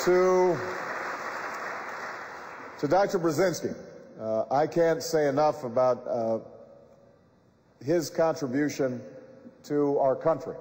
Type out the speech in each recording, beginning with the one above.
To Dr. Brzezinski, I can't say enough about his contribution to our country.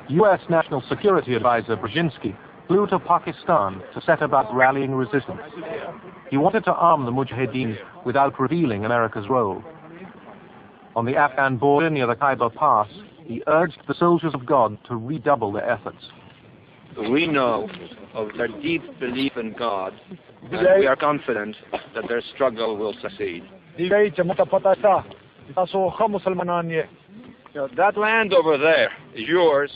U.S. National Security Advisor Brzezinski flew to Pakistan to set about rallying resistance. He wanted to arm the Mujahideen without revealing America's role. On the Afghan border near the Khyber Pass, he urged the soldiers of God to redouble their efforts. We know of their deep belief in God, and we are confident that their struggle will succeed. That land over there is yours.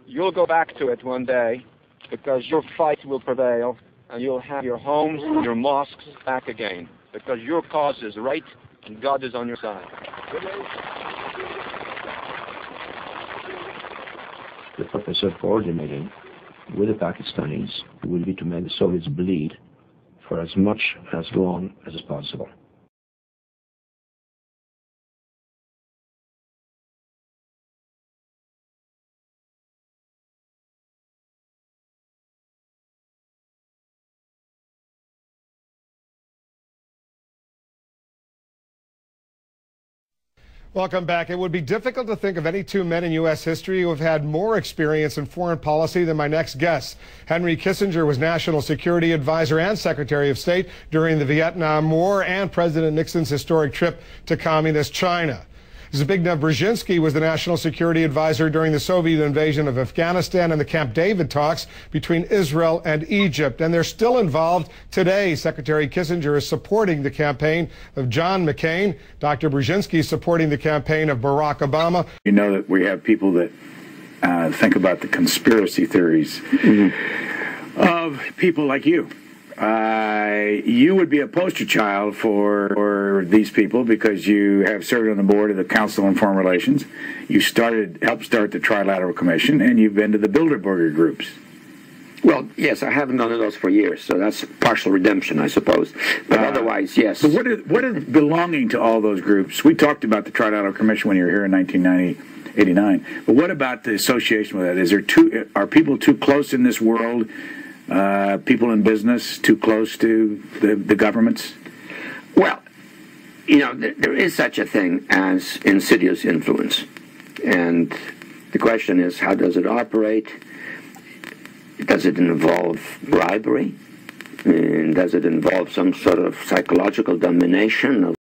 You'll go back to it one day because your fight will prevail and you'll have your homes and your mosques back again because your cause is right and God is on your side. The purpose of coordinating with the Pakistanis will be to make the Soviets bleed for as much as long as possible. Welcome back. It would be difficult to think of any two men in U.S. history who have had more experience in foreign policy than my next guest. Henry Kissinger was National Security Advisor and Secretary of State during the Vietnam War and President Nixon's historic trip to communist China. Zbigniew Brzezinski was the National Security Advisor during the Soviet invasion of Afghanistan and the Camp David talks between Israel and Egypt, and they're still involved today. Secretary Kissinger is supporting the campaign of John McCain. Dr. Brzezinski is supporting the campaign of Barack Obama. You know that we have people that think about the conspiracy theories of people like you. You would be a poster child for these people because you have served on the board of the Council on Foreign Relations. You helped start the Trilateral Commission, and you've been to the Bilderberger groups. Well, yes, I haven't done those for years, so that's partial redemption, I suppose. But otherwise, yes. But what is belonging to all those groups? We talked about the Trilateral Commission when you were here in 1989. But what about the association with that? Are people too close in this world? People in business too close to the governments? Well, you know, there is such a thing as insidious influence. And the question is, how does it operate? Does it involve bribery? And does it involve some sort of psychological domination of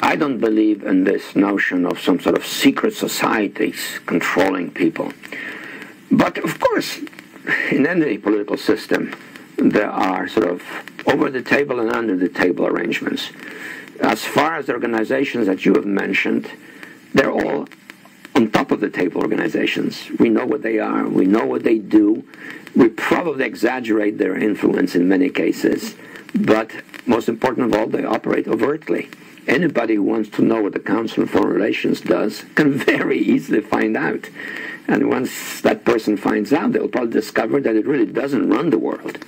I don't believe in this notion of some sort of secret societies controlling people. But of course, in any political system, there are sort of over-the-table and under-the-table arrangements. As far as the organizations that you have mentioned, they're all on top of the table organizations. We know what they are. We know what they do. We probably exaggerate their influence in many cases. But most important of all, they operate overtly. Anybody who wants to know what the Council on Foreign Relations does can very easily find out. And once that person finds out, they'll probably discover that it really doesn't run the world,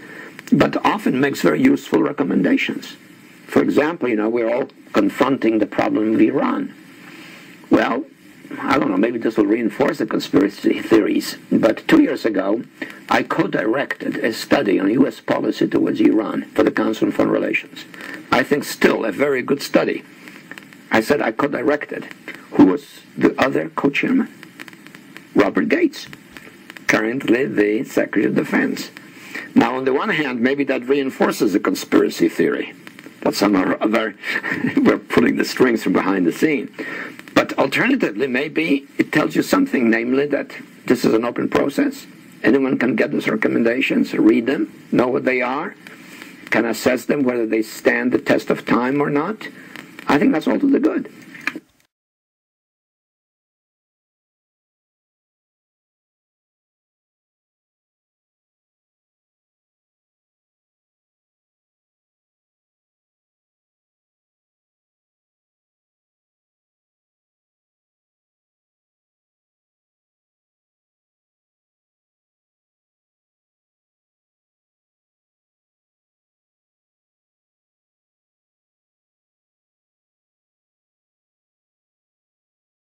but often makes very useful recommendations. For example, you know, we're all confronting the problem of Iran. Well, I don't know, maybe this will reinforce the conspiracy theories, but 2 years ago, I co-directed a study on U.S. policy towards Iran for the Council on Foreign Relations. I think still a very good study. I said I co-directed. Who was the other co-chairman? Robert Gates, currently the Secretary of Defense. Now, on the one hand, maybe that reinforces the conspiracy theory, that somehow or other we're pulling the strings from behind the scene. But alternatively, maybe it tells you something, namely that this is an open process. Anyone can get those recommendations, read them, know what they are, can assess them, whether they stand the test of time or not. I think that's all to the good.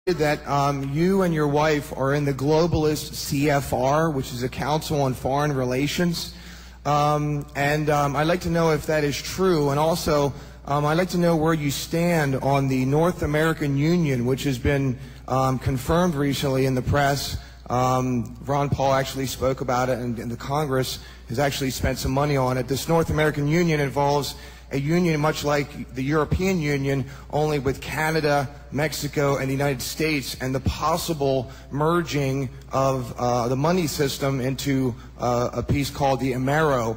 That you and your wife are in the globalist CFR, which is a Council on Foreign Relations, and I'd like to know if that is true, and also I'd like to know where you stand on the North American Union, which has been confirmed recently in the press. Ron Paul actually spoke about it, and the Congress has actually spent some money on it. This North American Union involves a union much like the European Union, only with Canada, Mexico, and the United States, and the possible merging of the money system into a piece called the Amero,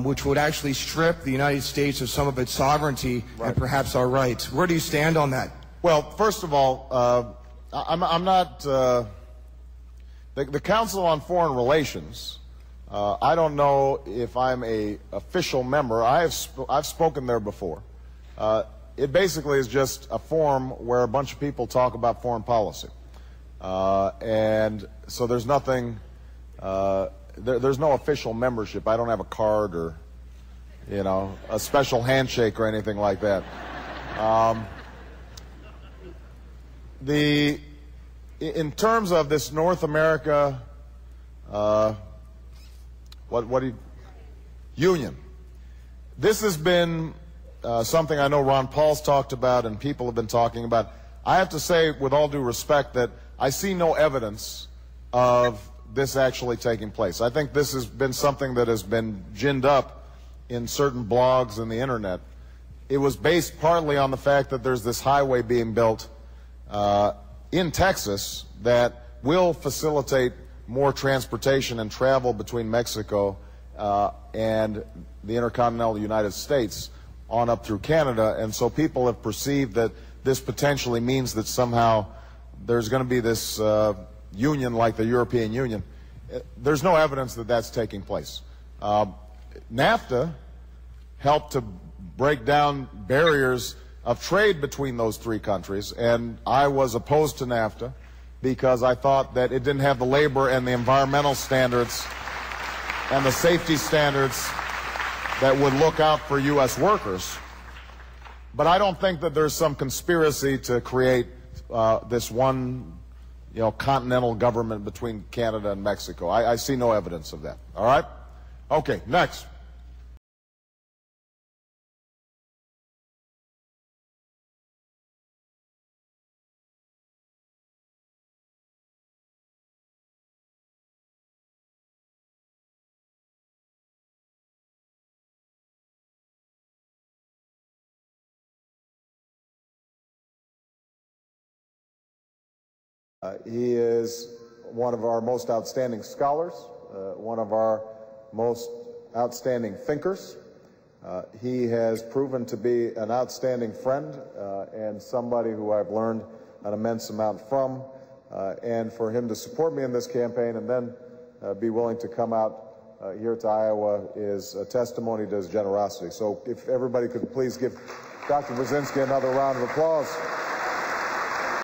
which would actually strip the United States of some of its sovereignty and perhaps our rights. Where do you stand on that? Well, first of all, I'm not... the Council on Foreign Relations, I don't know if I'm a official member. I've spoken there before. It basically is just a forum where a bunch of people talk about foreign policy, and so there's nothing. There's no official membership. I don't have a card or, you know, a special handshake or anything like that. In terms of this North America. Union. This has been something I know Ron Paul's talked about and people have been talking about. I have to say, with all due respect, that I see no evidence of this actually taking place. I think this has been something that has been ginned up in certain blogs and the internet. It was based partly on the fact that there's this highway being built in Texas that will facilitate more transportation and travel between Mexico and the intercontinental United States on up through Canada, and so people have perceived that this potentially means that somehow there's going to be this union like the European Union. There's no evidence that that's taking place. NAFTA helped to break down barriers of trade between those three countries, and I was opposed to NAFTA because I thought that it didn't have the labor and the environmental standards and the safety standards that would look out for U.S. workers. But I don't think that there's some conspiracy to create this one, continental government between Canada and Mexico. I see no evidence of that. All right? Okay, next. He is one of our most outstanding scholars, one of our most outstanding thinkers. He has proven to be an outstanding friend and somebody who I've learned an immense amount from. And for him to support me in this campaign and then be willing to come out here to Iowa is a testimony to his generosity. So if everybody could please give Dr. Brzezinski another round of applause.